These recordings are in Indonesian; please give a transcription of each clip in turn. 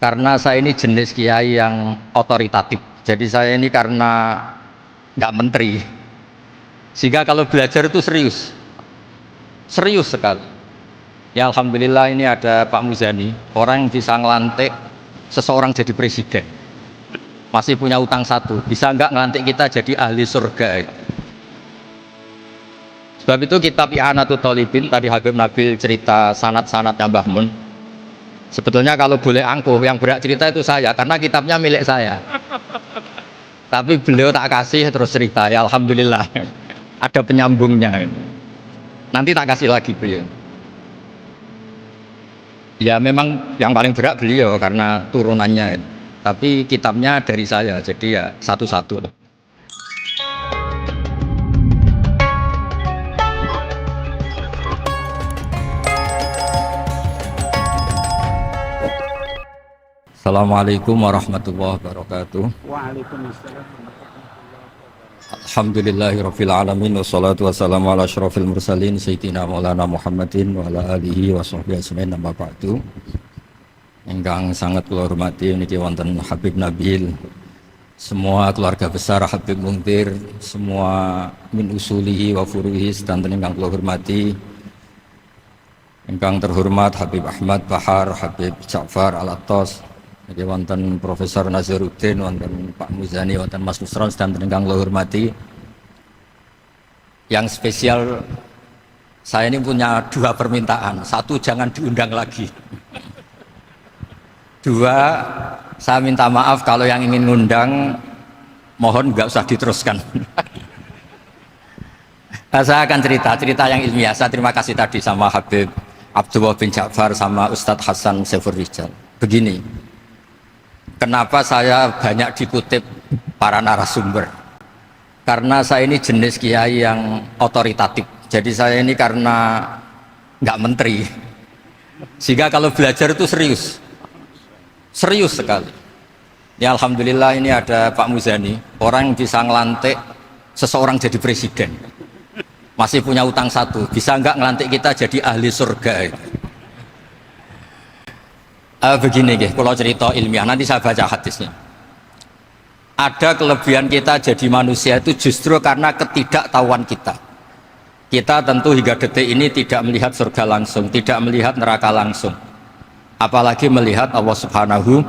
Karena saya ini jenis kiai yang otoritatif. Jadi saya ini karena nggak menteri, sehingga kalau belajar itu serius, serius sekali. Ya Alhamdulillah ini ada Pak Muzani, orang yang bisa ngelantik seseorang jadi presiden. Masih punya utang satu, bisa nggak ngelantik kita jadi ahli surga. Sebab itu kitab I'anatul Thalibin, tadi Habib Nabil cerita sanad-sanadnya Mbah Mun. Sebetulnya kalau boleh angkuh, yang berhak cerita itu saya, karena kitabnya milik saya. Tapi beliau tak kasih terus cerita, ya Alhamdulillah. Ada penyambungnya. Nanti tak kasih lagi beliau. Ya memang yang paling berat beliau karena turunannya. Tapi kitabnya dari saya, jadi ya satu-satu. Assalamualaikum warahmatullahi wabarakatuh. Waalaikumsalam. Alhamdulillahirabbil alamin wassalatu wassalamu ala asyrofil mursalin sayyidina maulana Muhammadin wa ala alihi wa sahbihi ajmain amma ba'du. Ingkang sangat kula hormati niki wonten Habib Nabil, semua keluarga besar Habib Muntir, semua min usulihi wa furuhi sedanten ingkang kula hormati. Ingkang terhormat Habib Ahmad Bahar, Habib Ja'far Al-Attas, niki wonten Profesor Nazaruddin, wonten Pak Muzani, wonten Mas Nusron sedanten ingkang kula hormati. Yang spesial, saya ini punya dua permintaan. Satu, jangan diundang lagi. Dua, saya minta maaf kalau yang ingin ngundang, mohon nggak usah diteruskan. Saya akan cerita yang ilmiah. Saya terima kasih tadi sama Habib Abdullah bin Ja'far sama Ustadz Hasan Saifur Rijal. Begini, kenapa saya banyak dikutip para narasumber? Karena saya ini jenis kiai yang otoritatif. Jadi saya ini karena nggak menteri, sehingga kalau belajar itu serius, serius sekali. Ya Alhamdulillah ini ada Pak Muzani, orang yang bisa ngelantik seseorang jadi presiden. Masih punya utang satu, bisa nggak ngelantik kita jadi ahli surga? Begini, kalau cerita ilmiah, nanti saya baca hadisnya. Ada kelebihan kita jadi manusia itu justru karena ketidaktahuan kita. Kita tentu hingga detik ini tidak melihat surga langsung, tidak melihat neraka langsung, apalagi melihat Allah Subhanahu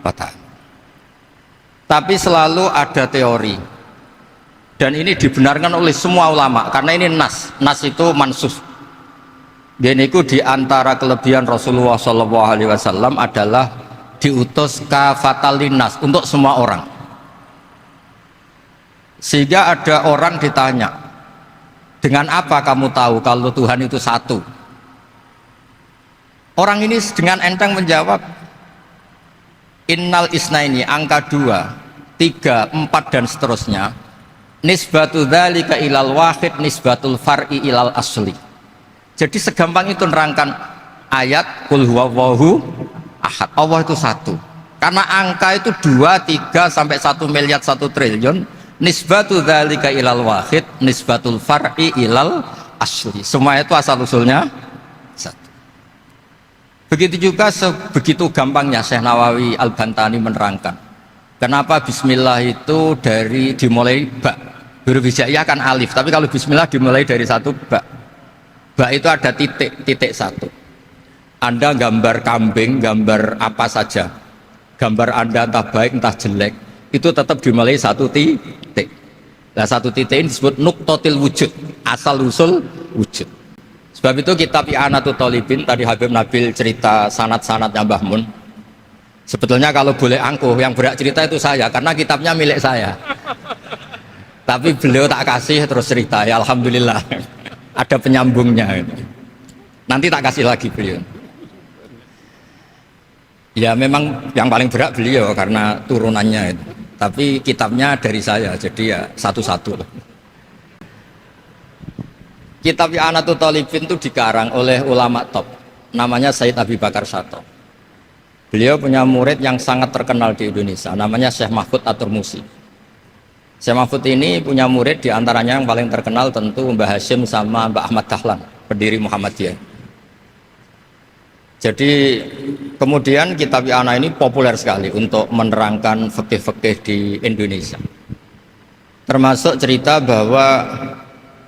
wa Ta'ala. Tapi selalu ada teori, dan ini dibenarkan oleh semua ulama karena ini nas itu mansus. Dan itu diantara kelebihan Rasulullah SAW adalah diutus kafatan linnas, untuk semua orang. Sehingga ada orang ditanya, dengan apa kamu tahu kalau Tuhan itu satu? Orang ini dengan enteng menjawab, innal isnaini, angka 2, 3, 4 dan seterusnya, nisbatu dzalika ilal wahid nisbatul far'i ilal asli. Jadi segampang itu nerangkan ayat qul huwallahu ahad, Allah itu satu. Karena angka itu 2, 3 sampai 1 miliar 1 triliun, nisbatu dzalika ilal wahid nisbatul far'i ilal asli. Semua itu asal usulnya satu. Begitu juga begitu gampangnya Syekh Nawawi Al-Bantani menerangkan kenapa bismillah itu dimulai ba. Huruf hijaiyah kan alif, tapi kalau bismillah dimulai dari satu ba. Ba itu ada titik satu. Anda gambar kambing, gambar apa saja, gambar Anda entah baik entah jelek, itu tetap dimulai satu titik. Nah satu titik ini disebut nuktotil wujud, asal usul wujud. Sebab itu kitab I'anatul Thalibin, tadi Habib Nabil cerita sanad-sanadnya Mbah Mun. Sebetulnya kalau boleh angkuh, yang berhak cerita itu saya, karena kitabnya milik saya. Tapi beliau tak kasih terus cerita, ya Alhamdulillah. Ada penyambungnya. Nanti tak kasih lagi beliau. Ya memang yang paling berat beliau karena turunannya itu. Tapi kitabnya dari saya, jadi ya satu-satu. Kitab I'anatul Thalibin itu dikarang oleh ulama top, namanya Said Abi Bakar Sato. Beliau punya murid yang sangat terkenal di Indonesia, namanya Syekh Mahfud At-Turmusi. Syekh Mahfud ini punya murid, diantaranya yang paling terkenal tentu Mbah Hashim sama Mbah Ahmad Dahlan, pendiri Muhammadiyah. Jadi Kemudian kitab I'anah ini populer sekali untuk menerangkan fikih-fikih di Indonesia. Termasuk cerita bahwa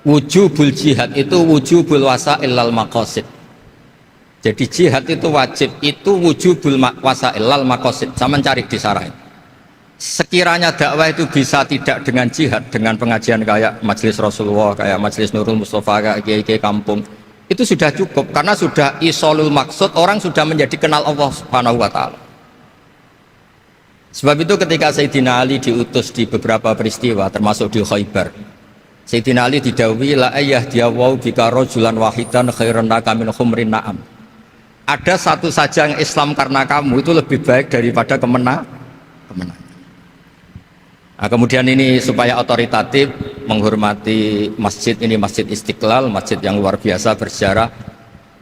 wujubul jihad itu wujubul wasail lal maqasid. Jadi jihad itu wajib, itu wujubul wasail lal maqasid. Saya mencari di sarah. Sekiranya dakwah itu bisa tidak dengan jihad, dengan pengajian kayak Majelis Rasulullah, kayak Majelis Nurul Mustafa, kayak kiai-kiai kampung, itu sudah cukup karena sudah isolul maksud, orang sudah menjadi kenal Allah Subhanahu wa taala. Sebab itu ketika Sayyidina Ali diutus di beberapa peristiwa termasuk di Khaybar, Sayyidina Ali didhawuhi la ayyahdiyahu bika rajulan wahidan khairan laka min khumrin na'am. Ada satu saja yang Islam karena kamu itu lebih baik daripada kemenangan. Nah, kemudian ini supaya otoritatif menghormati masjid ini, Masjid Istiqlal, masjid yang luar biasa bersejarah.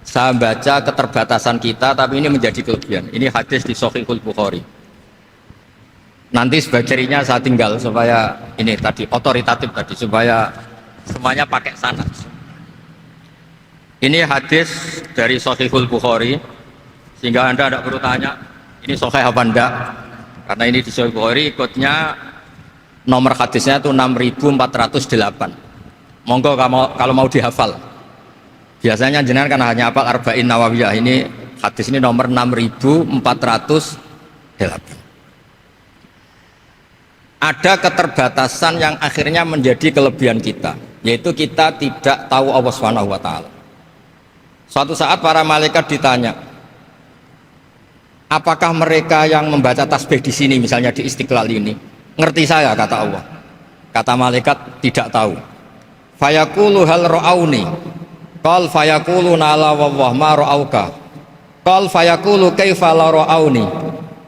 Saya baca keterbatasan kita, tapi ini menjadi kelebihan. Ini hadis di Shahihul Bukhari. Nanti sebagai cirinya saya tinggal supaya ini tadi otoritatif tadi, supaya semuanya pakai sanad. Ini hadis dari Shahihul Bukhari, sehingga Anda tidak perlu tanya ini sahih apa enggak, karena ini di Shahihul Bukhari ikutnya. Nomor hadisnya itu 6408. Monggo kalau mau dihafal. Biasanya jenengan kan hanya hafal Arba'in Nawawiyah. Ini hadis ini nomor 6408. Ada keterbatasan yang akhirnya menjadi kelebihan kita, yaitu kita tidak tahu Allah Subhanahu wa taala. Suatu saat para malaikat ditanya, apakah mereka yang membaca tasbih di sini misalnya di Istiqlal ini ngerti saya, kata Allah. Kata malaikat, tidak tahu. Fayaqulu hal ra'auni. Qal fayaqulu nala wallah ma ra'auka. Qal fayaqulu kaifa la ra'auni.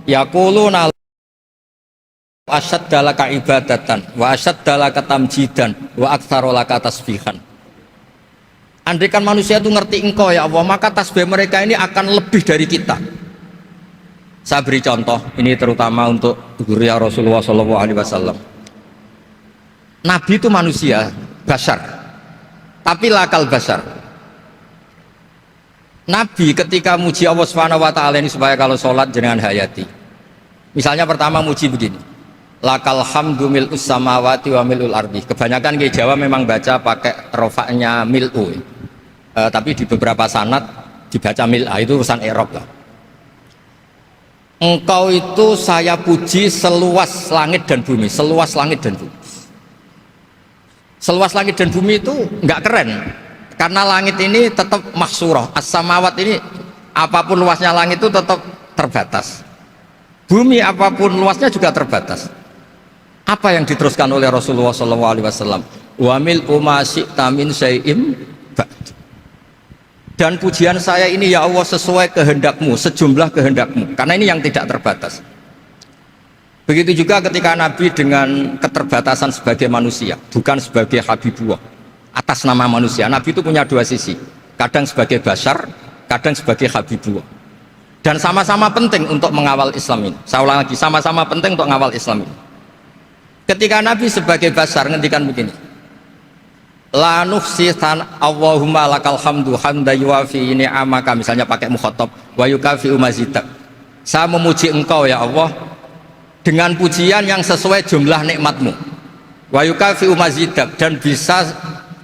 Yaqulu nala asyadda laka ibadatan wa asyadda laka tamjidan wa aktsara laka tasbihan. Andaikan manusia itu ngerti engkau ya Allah, maka tasbih mereka ini akan lebih dari kita. Saya beri contoh, ini terutama untuk zuriat Rasulullah SAW. Nabi itu manusia, basar, tapi lakal basar. Nabi ketika muji Allah Subhanahu wa taala ini supaya kalau sholat jangan hayati. Misalnya pertama muji begini, lakal hamdu mil'us samawati wa mil'ul ardi. Kebanyakan di Jawa memang baca pakai rofaknya mil'u, tapi di beberapa sanad dibaca mil'a, itu urusan i'rab lah. Engkau itu saya puji seluas langit dan bumi, seluas langit dan bumi. Seluas langit dan bumi itu nggak keren, karena langit ini tetap mahsurah, as-samawat ini apapun luasnya langit itu tetap terbatas. Bumi apapun luasnya juga terbatas. Apa yang diteruskan oleh Rasulullah SAW? Wa mil'u ma syi'ta min syai'im ba'd. Dan pujian saya ini ya Allah sesuai kehendakmu, sejumlah kehendakmu, karena ini yang tidak terbatas. Begitu juga ketika Nabi dengan keterbatasan sebagai manusia, bukan sebagai Habibullah, atas nama manusia. Nabi itu punya dua sisi, kadang sebagai bashar, kadang sebagai Habibullah. Dan sama-sama penting untuk mengawal Islam ini. Saya ulang lagi, sama-sama penting untuk mengawal Islam ini. Ketika Nabi sebagai bashar ngendikan begini, la nuhsi Allahumma lakal hamdu hamda yuwafi ni'amaka, misalnya pakai mukhatab, wa yukafi umazidak. Saya memuji engkau ya Allah dengan pujian yang sesuai jumlah nikmatmu, wa yukafi umazidak, dan bisa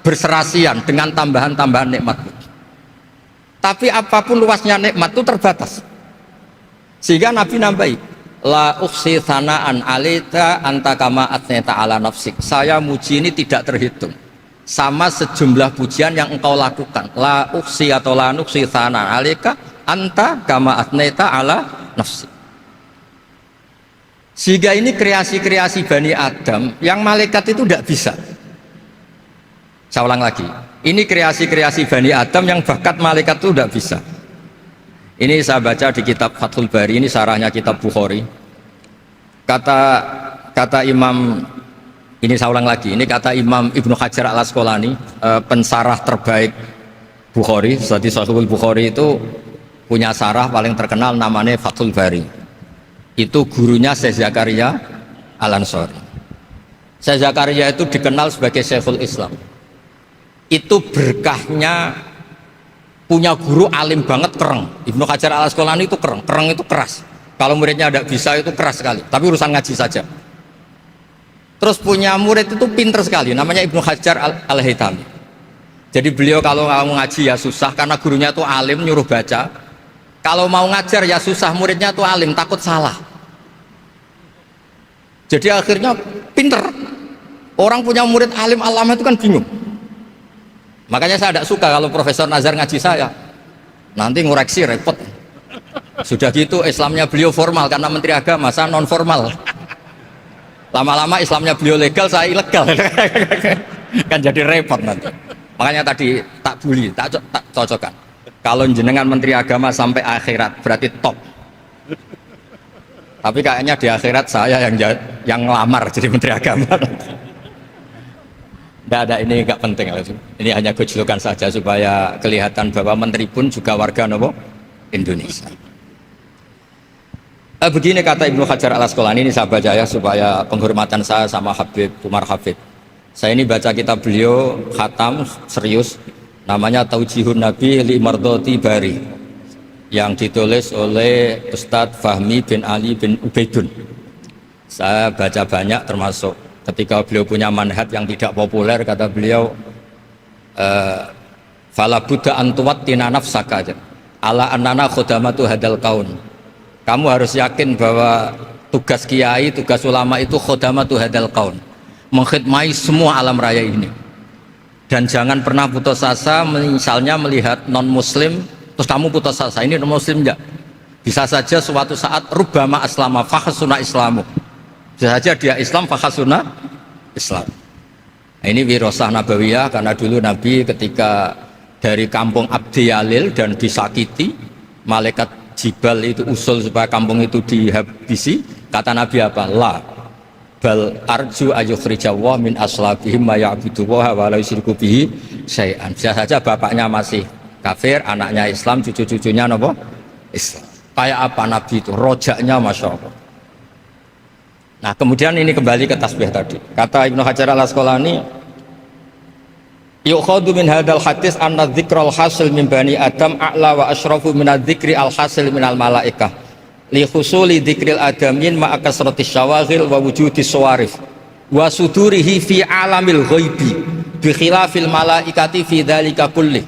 berserasian dengan tambahan-tambahan nikmatmu. Tapi apapun luasnya nikmat itu terbatas, sehingga Nabi nambahi la ukhsi thana'an alita anta kama atneta ala nafsik. Saya muji ini tidak terhitung sama sejumlah pujian yang engkau lakukan. La uksi atau la nuksi thana alika anta kama atneta ala nafsi. Sehingga ini kreasi-kreasi Bani Adam yang malaikat itu tidak bisa. Saya ulang lagi, ini kreasi-kreasi Bani Adam yang bakat malaikat itu tidak bisa. Ini saya baca di kitab Fathul Bari, ini sarahnya kitab Bukhari. Kata Imam, ini saya ulang lagi, ini kata Imam Ibnu Hajar al-Asqalani, pensarah terbaik Bukhari. Jadi Sahihul Bukhari itu punya sarah paling terkenal namanya Fathul Bari. Itu gurunya Syekh Zakaria Al-Ansari. Syekh Zakaria itu dikenal sebagai Syekhul Islam. Itu berkahnya punya guru alim banget kereng. Ibnu Hajar al Asqalani itu kereng itu keras. Kalau muridnya tidak bisa itu keras sekali. Tapi urusan ngaji saja. Terus punya murid itu pinter sekali, namanya Ibnu Hajar al-Haytami. Jadi beliau kalau mau ngaji ya susah karena gurunya itu alim nyuruh baca. Kalau mau ngajar ya susah, muridnya itu alim takut salah. Jadi akhirnya pinter. Orang punya murid alim alama itu kan bingung. Makanya saya tidak suka kalau Profesor Nazar ngaji saya, nanti ngoreksi repot. Sudah gitu Islamnya beliau formal karena Menteri Agama, saya non formal. Lama-lama Islamnya beliau legal, saya ilegal. Kan jadi repot nanti. Makanya tadi tak bully, tak cocokkan. Kalau jenengan Menteri Agama sampai akhirat berarti top. Tapi kayaknya di akhirat saya yang ngelamar jadi Menteri Agama. Tidak ada, ini nggak penting. Ini hanya gojlokan saja supaya kelihatan bahwa menteri pun juga warga Indonesia. Begini kata Ibnu Hajar al Asqalani, ini saya baca ya supaya penghormatan saya sama Habib Umar Hafid. Saya ini baca kitab beliau khatam serius, namanya Taujihun Nabi li Mardhati Bari, yang ditulis oleh Ustadz Fahmi bin Ali bin Ubaidun. Saya baca banyak, termasuk ketika beliau punya manhaj yang tidak populer, kata beliau fala buddha antuwattina nafsaka ala annana khudamatu hadal kaun. Kamu harus yakin bahwa tugas kiai, tugas ulama itu khudamatu hadal kaun, mengkhidmati semua alam raya ini. Dan jangan pernah putus asa, misalnya melihat non muslim terus kamu putus asa, ini non muslim enggak, bisa saja suatu saat rubbama aslama fakhsuna islamu, bisa saja dia Islam fakhsuna Islam. Nah, ini wirasah nabawiyah, karena dulu Nabi ketika dari kampung Abdi Yalil dan disakiti, malaikat Jibal itu usul supaya kampung itu dihabisi, kata Nabi apa? La bal arju ayukhrijawah min aslabihim ma ya'budu wa la yusyriku bihi syai'an. Bisa saja bapaknya masih kafir, anaknya Islam, cucu-cucunya apa? Islam. Kayak apa Nabi itu? Rojaknya Masya Allah. Nah kemudian ini kembali ke tasbih tadi. Kata Ibnu Hajar al Asqalani, yukhadu min hadal hadis anna dzikral hasil min bani adam a'la wa asyrafu min adzikri al hasil min al malaikah li husuli dzikril adamin ma'a kasratis syawaghil wa wujudis sawarif wa sudurihi fi alamil ghaibi bi khilafil malaikati fi dzalika kulli.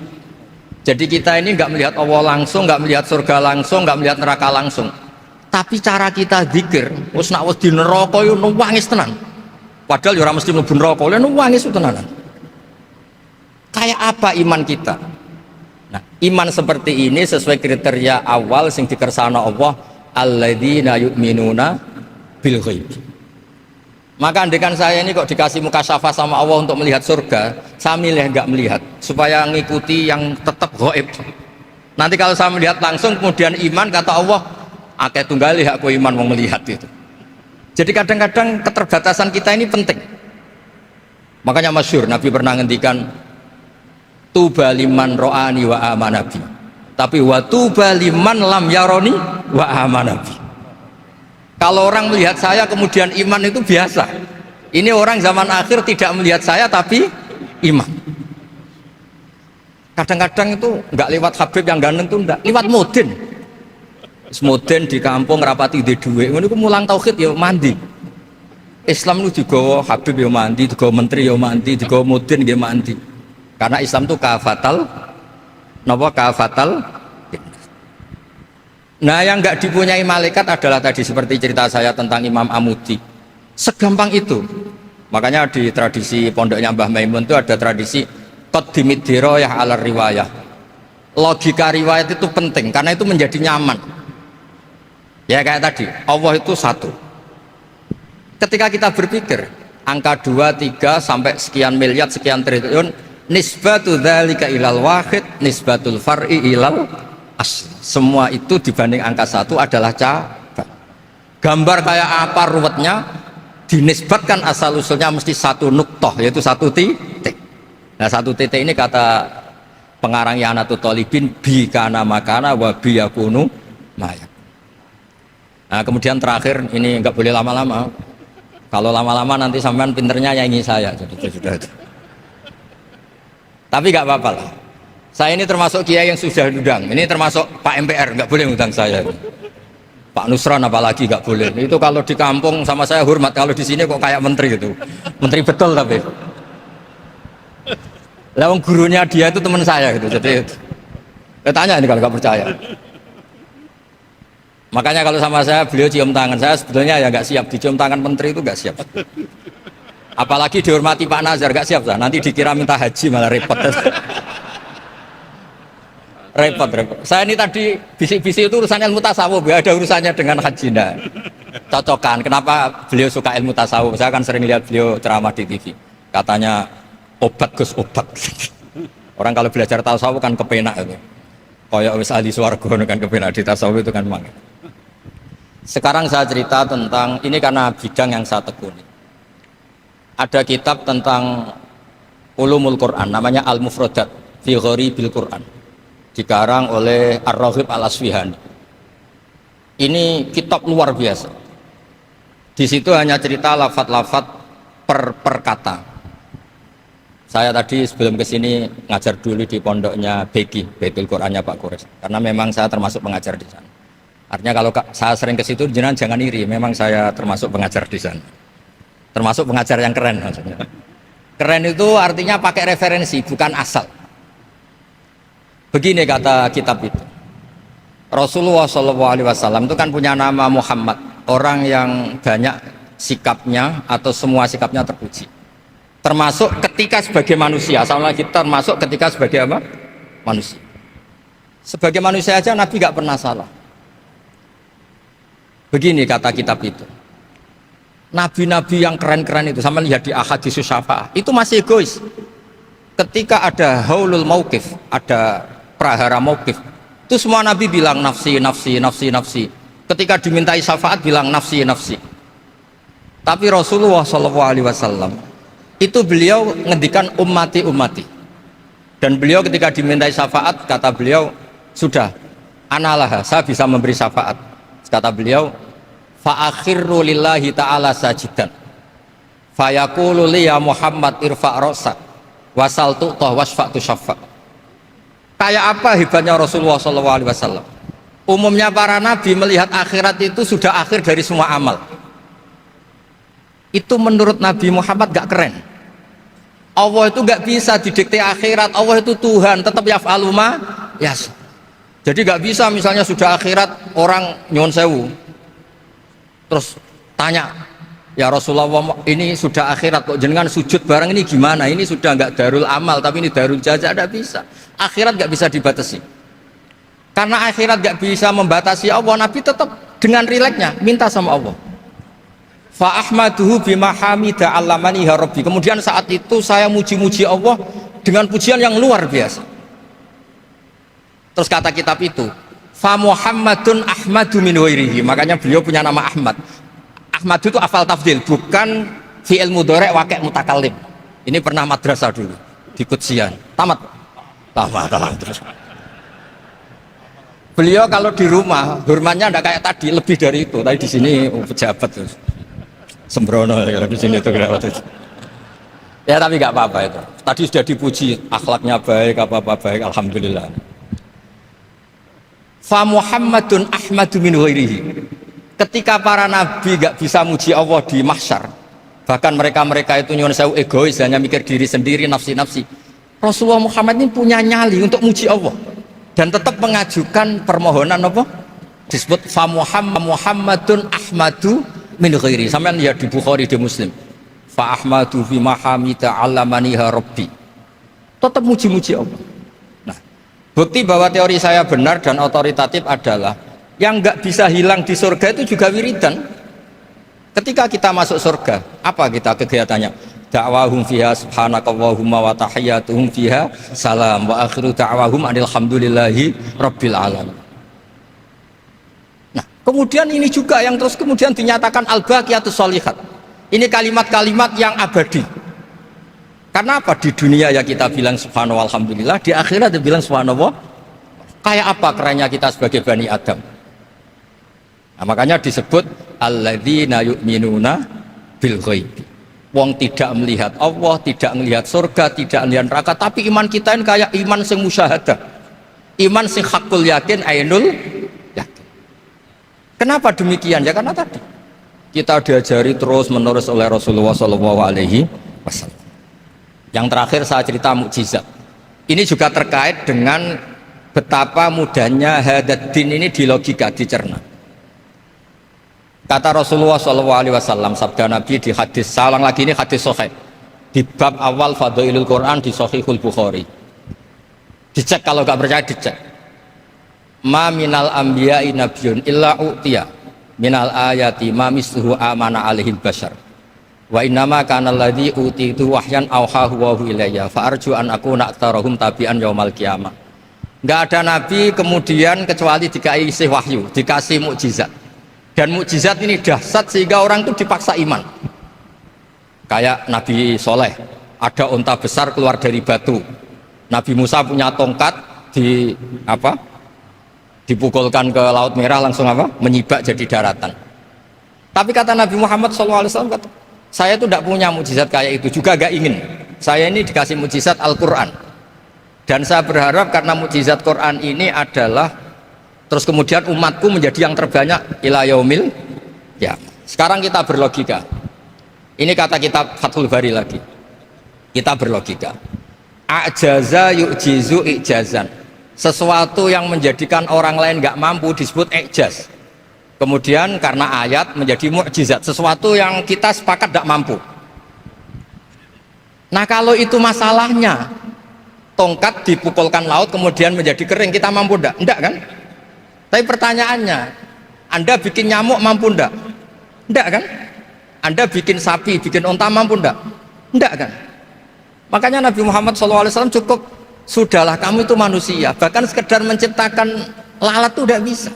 Jadi kita ini enggak melihat Allah langsung, enggak melihat surga langsung, enggak melihat neraka langsung. Tapi cara kita zikir, wis nak wis di neraka yo nuwangis tenan. Padahal yo ora mesti mlebu neraka, lha nuwangis tenanan. Kayak apa iman kita? Nah, iman seperti ini sesuai kriteria awal sing dikersana Allah, alladzina yu'minuna bil ghaib. Maka andekan saya ini kok dikasih mukasyafah sama Allah untuk melihat surga, saya milih enggak melihat supaya ngikuti yang tetap ghaib. Nanti kalau saya melihat langsung kemudian iman, kata Allah, akeh tunggali aku iman mau melihat itu. Jadi kadang-kadang keterbatasan kita ini penting. Makanya masyhur Nabi pernah ngendikan tuba liman ro'ani wa amanabi, tapi wa tuba liman lam yaroni wa amanabi. Kalau orang melihat saya kemudian iman itu biasa. Ini orang zaman akhir tidak melihat saya tapi iman. Kadang-kadang itu enggak lewat Habib yang ganteng itu, enggak lewat Mudin. Mudin di kampung rapati di duit, ini mulang tauhid ya mandi. Islam itu digawa Habib ya mandi, digawa menteri ya mandi, digawa Mudin ya mandi. Karena Islam itu kafatal, napa kafatal. Nah yang nggak dipunyai malaikat adalah tadi seperti cerita saya tentang Imam Amudi. Segampang itu. Makanya di tradisi pondoknya Mbah Maimun itu ada tradisi qaddimid dirayah ala riwayah. Logika riwayat itu penting karena itu menjadi nyaman. Ya kayak tadi, Allah itu satu. Ketika kita berpikir angka 2, 3 sampai sekian miliar, sekian triliun, nisbatu dzalika ilal wahid, nisbatul far'i ilal asl. Semua itu dibanding angka 1 adalah cabang. Gambar kayak apa ruwetnya, dinisbatkan asal usulnya mesti satu nuktoh, yaitu satu titik. Nah satu titik ini kata pengarang Yanatul Thalibin, bi kana makana wa bi yakunu mayak. Nah kemudian terakhir ini nggak boleh lama-lama. Kalau lama-lama nanti sampean pinternya nyanyi saya. Jadi sudah itu. Tapi nggak apa-apa lah. Saya ini termasuk kiai yang sudah diundang. Ini termasuk Pak MPR, nggak boleh ngundang saya. Pak Nusron apalagi nggak boleh. Itu kalau di kampung sama saya hormat, kalau di sini kok kayak menteri gitu. Menteri betul tapi. Lawan gurunya dia itu teman saya gitu. Jadi tanya ini kalau nggak percaya. Makanya kalau sama saya beliau cium tangan, saya sebetulnya ya nggak siap dicium tangan menteri itu nggak siap. Apalagi dihormati Pak Nazar nggak siap lah. Nanti dikira minta haji malah repot. repot. Saya ini tadi bisik-bisik itu urusan ilmu tasawuf, ya ada urusannya dengan haji. Nah, cocokan. Kenapa beliau suka ilmu tasawuf? Saya kan sering lihat beliau ceramah di TV. Katanya obat Gus obat. Orang kalau belajar tasawuf kan kepenak itu. Kayak wis ahli swarga kan kepenak di tasawuf itu kan memang. Sekarang saya cerita tentang ini karena bidang yang saya tekuni. Ada kitab tentang ulumul Quran namanya Al-Mufradat fi Gharibil Quran. Dikarang oleh Ar-Raghib Al-Asfihani. Ini kitab luar biasa. Di situ hanya cerita lafat-lafat per kata. Saya tadi sebelum kesini ngajar dulu di pondoknya Beki, Baitul Qurannya Pak Kures. Karena memang saya termasuk pengajar di sana. Artinya kalau saya sering ke situ, jangan iri. Memang saya termasuk pengajar di sana. Termasuk pengajar yang keren maksudnya. Keren itu artinya pakai referensi, bukan asal. Begini kata kitab itu. Rasulullah SAW itu kan punya nama Muhammad, orang yang banyak sikapnya atau semua sikapnya terpuji. Termasuk ketika sebagai manusia, sama kita termasuk ketika sebagai apa? Manusia. Sebagai manusia aja Nabi gak pernah salah. Begini kata kitab itu. Nabi-nabi yang keren-keren itu, sama lihat di Ahaditsus Syafa'ah, itu masih egois. Ketika ada haulul mauqif, ada prahara mauqif, itu semua Nabi bilang nafsi, nafsi, nafsi, nafsi. Ketika dimintai syafaat bilang nafsi, nafsi. Tapi Rasulullah SAW itu beliau ngendikan ummati, ummati. Dan beliau ketika dimintai syafaat kata beliau sudah, analah, saya bisa memberi syafaat. Kata beliau, fa'akhirru lillahi ta'ala sajidan fayaqulu li ya Muhammad irfa' ra'sak wasal tu'tah wasfa'tu syafa'. Kayak apa hebatnya Rasulullah SAW? Umumnya para nabi melihat akhirat itu sudah akhir dari semua amal. Itu menurut Nabi Muhammad gak keren. Allah itu gak bisa didikte akhirat. Allah itu Tuhan, tetap yaf'alu ma yas. Jadi gak bisa misalnya sudah akhirat orang nyuwun sewu terus tanya, ya Rasulullah ini sudah akhirat kok jenengan sujud bareng ini gimana? Ini sudah nggak darul amal tapi ini darul jaza. Tidak bisa. Akhirat nggak bisa dibatasi. Karena akhirat nggak bisa membatasi Allah, Nabi tetap dengan rileksnya minta sama Allah. Fa ahmaduhu bima hamida allamani ya rabbi. Kemudian saat itu saya muji-muji Allah dengan pujian yang luar biasa. Terus kata kitab itu, fa Muhammadun Ahmadu min ghairihi. Makanya beliau punya nama Ahmad. Ahmad itu afal tafdil, bukan fi'il mudhari' waqi' mutakallim. Ini pernah madrasah dulu di Kutsian. Tamat terus. Beliau kalau di rumah hormatnya enggak kayak tadi, lebih dari itu. Tadi di sini pejabat terus. Sembrono kalau di sini itu ya tapi enggak apa-apa itu. Tadi sudah dipuji, akhlaknya baik, apa-apa baik, alhamdulillah. Fa Muhammadun Ahmadu min ghairihi. Ketika para nabi gak bisa muji Allah di mahsyar, bahkan mereka itu nyuwun sewu egois, hanya mikir diri sendiri, nafsi-nafsi. Rasulullah Muhammad ini punya nyali untuk muji Allah dan tetap mengajukan permohonan apa? Disebut fa Muhammadun Ahmadu min ghairihi. Sampeyan lihat di Bukhari, di Muslim. Fa Ahmadu fi mahamida allamaniha rabbi. Tetap muji-muji Allah. Bukti bahwa teori saya benar dan otoritatif adalah yang nggak bisa hilang di surga itu juga wiridan. Ketika kita masuk surga, apa kita kegiatannya? Da'wahum fiha subhanakallahumma wa tahiyyatuhum fiha salam wa akhiru da'wahum alhamdulillahi rabbil alamin. Nah, kemudian ini juga yang terus kemudian dinyatakan al-baqiyatus sholihat. Ini kalimat-kalimat yang abadi. Karena apa? Di dunia ya kita bilang subhanallah alhamdulillah, di akhirat dia bilang subhanallah. Kayak apa kerennya kita sebagai Bani Adam? Nah, makanya disebut alladzina yu'minuna bil ghaib. Wong tidak melihat Allah, tidak melihat surga, tidak melihat neraka, tapi iman kita ini kayak iman sing musyahadah, iman sing hakul yakin, ainul yakin. Kenapa demikian? Ya karena tadi kita diajari terus menerus oleh Rasulullah SAW. Yang terakhir saya cerita mukjizat. Ini juga terkait dengan betapa mudahnya hadat din ini di logika, dicerna. Kata Rasulullah SAW, sabda Nabi di hadis, saya ulang lagi, ini hadis sahih di bab awal Fadailul Quran di Sahihul Bukhari. Dicek, kalau nggak percaya dicek. Ma minal anbiya'i nabiyyun illa u'tiya minal ayati ma misluhu amana alaihil bashar wa innama kana alladhi utitu wahyan awhahu wa ilayya fa arju an akuna aktsarahum tabi'an yaumal qiyamah. Nggak ada nabi kemudian kecuali dikasih wahyu, dikasih mukjizat. Dan mukjizat ini dahsyat sehingga orang itu dipaksa iman. Kayak Nabi Soleh, ada unta besar keluar dari batu. Nabi Musa punya tongkat dipukulkan ke Laut Merah, langsung menyibak jadi daratan. Tapi kata Nabi Muhammad SAW, saya itu tidak punya mukjizat kayak itu, juga gak ingin. Saya ini dikasih mukjizat Al-Quran. Dan saya berharap karena mukjizat Quran ini adalah terus kemudian umatku menjadi yang terbanyak ila yaumil ya. Sekarang kita berlogika. Ini kata kitab Fathul Bari lagi. Kita berlogika. Ajaza yu'jizu i'jazan. Sesuatu yang menjadikan orang lain nggak mampu disebut i'jaz. Kemudian karena ayat menjadi mukjizat. Sesuatu yang kita sepakat tidak mampu. Nah kalau itu masalahnya, tongkat dipukulkan laut kemudian menjadi kering, kita mampu enggak? Enggak kan? Tapi pertanyaannya, Anda bikin nyamuk mampu enggak? Enggak kan? Anda bikin sapi, bikin unta mampu enggak? Enggak kan? Makanya Nabi Muhammad SAW cukup, sudahlah kamu itu manusia, bahkan sekedar menciptakan lalat itu enggak bisa.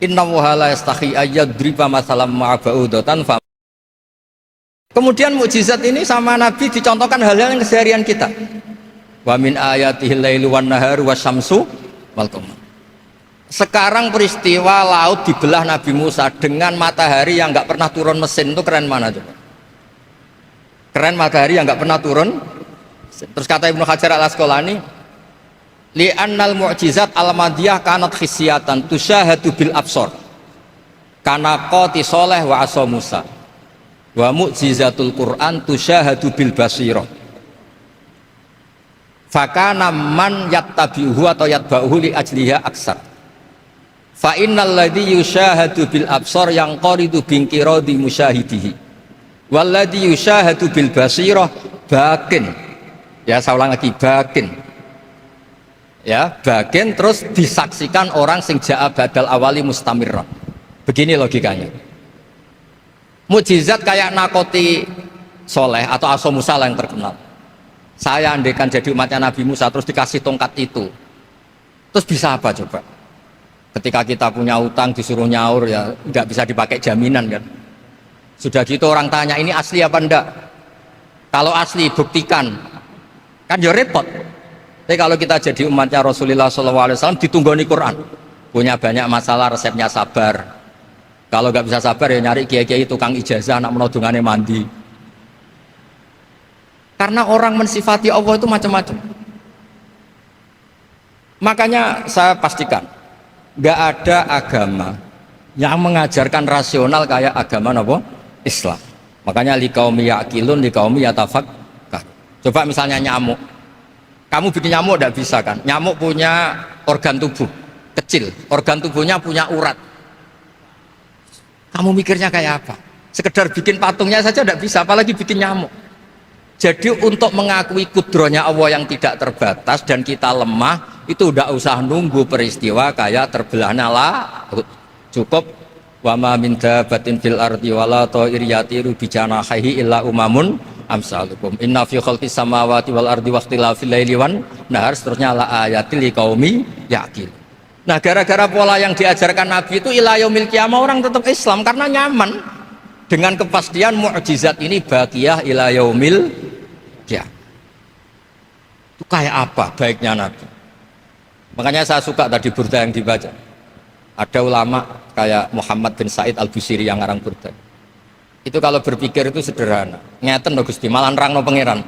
Inna Allaha la yastahi ayyadriba masalam ma'aba'udatan. Kemudian mukjizat ini sama Nabi dicontohkan hal-hal yang keseharian kita. Wa min ayatihil lailu wan naharu wasyamsu wal qamar. Sekarang peristiwa laut dibelah Nabi Musa dengan matahari yang nggak pernah turun mesin, itu keren mana coba? Keren matahari yang nggak pernah turun. Terus kata Ibnu Hajar al Asqalani, li'annal mu'jizat al-madiyah kanat khisyatan tusyahadu bil absor kana qati soleh wa asa Musa wa mu'jizatul Quran tusyahadu bil basirah fakana man yattabi'uhu atau yatba'uhu li ajliha aksar. Fa innal ladzi yusyahadu bil absar yang qaridu bingkiradi musyahidihi wal ladzi yusyahadu bil basirah bakin. Ya saya ulang lagi, bakin. Ya, bakin terus disaksikan orang sing ja'a badal awali mustamirran. Begini logikanya. Mukjizat kayak nakoti Soleh atau Asa Musa yang terkenal. Saya andaikan jadi umatnya Nabi Musa terus dikasih tongkat itu, terus bisa apa coba? Ketika kita punya utang disuruh nyaur, ya nggak bisa dipakai jaminan kan. Sudah gitu orang tanya ini asli apa enggak, kalau asli buktikan, kan ya repot. Tapi kalau kita jadi umatnya Rasulullah SAW ditunggoni Quran, punya banyak masalah resepnya sabar. Kalau nggak bisa sabar ya nyari kiai-kiai tukang ijazah anak menodungannya mandi. Karena orang mensifati Allah itu macam-macam. Makanya saya pastikan nggak ada agama yang mengajarkan rasional kayak agama apa? Islam. Makanya liqaumi yaqilun liqaumi yatafakkar. Coba misalnya nyamuk. Kamu bikin nyamuk tidak bisa kan? Nyamuk punya organ tubuh kecil, organ tubuhnya punya urat. Kamu mikirnya kayak apa? Sekedar bikin patungnya saja tidak bisa, apalagi bikin nyamuk. Jadi untuk mengakui kudrohnya Allah yang tidak terbatas dan kita lemah, itu udah usah nunggu peristiwa kayak terbelahnya laut. Cukup wa ma min dabatin fil ardi wala ta'ir yatiru bi janahihi illa umamun amsalukum inna fi khalqis samawati wal ardi waqtilafil laili wan nahar, seterusnya la ayatil liqaumi yaqil. Nah, gara-gara pola yang diajarkan Nabi itu ila yaumil qiyamah orang tetap Islam karena nyaman dengan kepastian mukjizat ini baqiyah ila yaumil qiyamah. Itu kayak apa baiknya Nabi? Makanya saya suka tadi burda yang dibaca. Ada ulama kayak Muhammad bin Said Al-Busiri yang ngarang burda. Itu kalau berpikir itu sederhana. Ngeten lho Gusti, malah nerangno pangeran.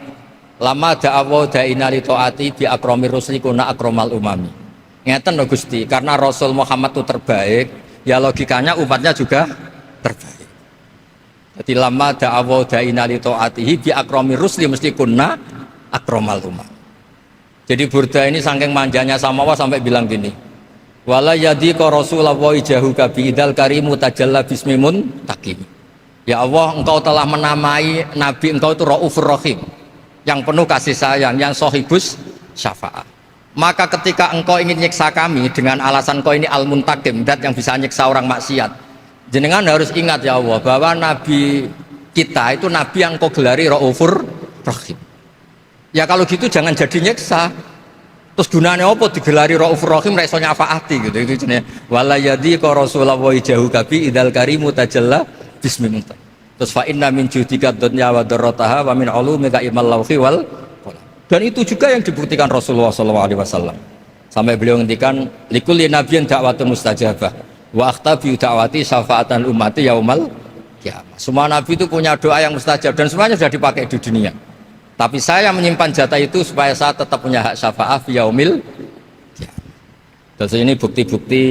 Lama da'awa da'ina li ta'ati bi akromir rusli kuna akromal umami. Ngeten lho Gusti, karena Rasul Muhammad itu terbaik, ya logikanya umatnya juga terbaik. Jadi lama da'awa da'ina li ta'atihi bi akromir rusli mesti kuna akromal umami. Jadi Burda ini saking manjanya sama Allah sampai bilang gini, wala yadika Rasulullah jahuka biidal karimu tajalla bismimun takim. Ya Allah, engkau telah menamai Nabi engkau itu Raufur Rahim, yang penuh kasih sayang, yang sohibus syafaat. Maka ketika engkau ingin nyiksa kami dengan alasan engkau ini al-muntakim, dat yang bisa nyiksa orang maksiat, jenengan harus ingat ya Allah bahwa Nabi kita itu Nabi yang engkau gelari Raufur Rahim. Ya kalau gitu jangan jadi nyiksa. Terus gunanya apa digelari Raufur Rahim ra iso nyafaati gitu. Itu jenenge wala yadika Rasulullah jahuka biidal karimu tajalla bismillah. Terus fa inna min judika dunya wa darrataha wa min ulumika imal lauhi wal qalam. Dan itu juga yang dibuktikan Rasulullah SAW. Sampai beliau ngendikan likulli nabiyyin da'watun mustajabah wa akhtabi da'wati syafaatan ummati yaumal qiyamah. Semua nabi itu punya doa yang mustajab dan semuanya sudah dipakai di dunia. Tapi saya menyimpan jatah itu supaya saya tetap punya hak syafaat fi yaumil qiyamah. Terus ini bukti-bukti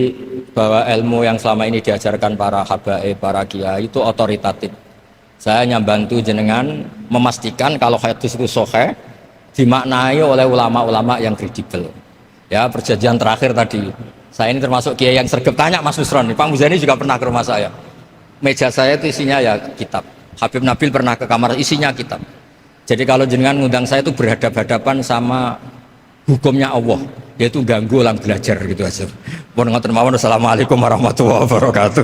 bahwa ilmu yang selama ini diajarkan para habaib, para kiai itu otoritatif. Saya hanya bantu jenengan memastikan kalau hadis itu sahih dimaknai oleh ulama-ulama yang kredibel. Ya, perjanjian terakhir tadi, saya ini termasuk kiai yang sergap tanya Mas Nusron, Pak Muzani juga pernah ke rumah saya. Meja saya itu isinya ya kitab. Habib Nabil pernah ke kamar isinya kitab. Jadi kalau jenengan ngundang saya itu berhadapan-hadapan sama hukumnya Allah, yaitu ganggu orang belajar gitu aja. Mohon ngoten mawon. Assalamualaikum warahmatullahi wabarakatuh.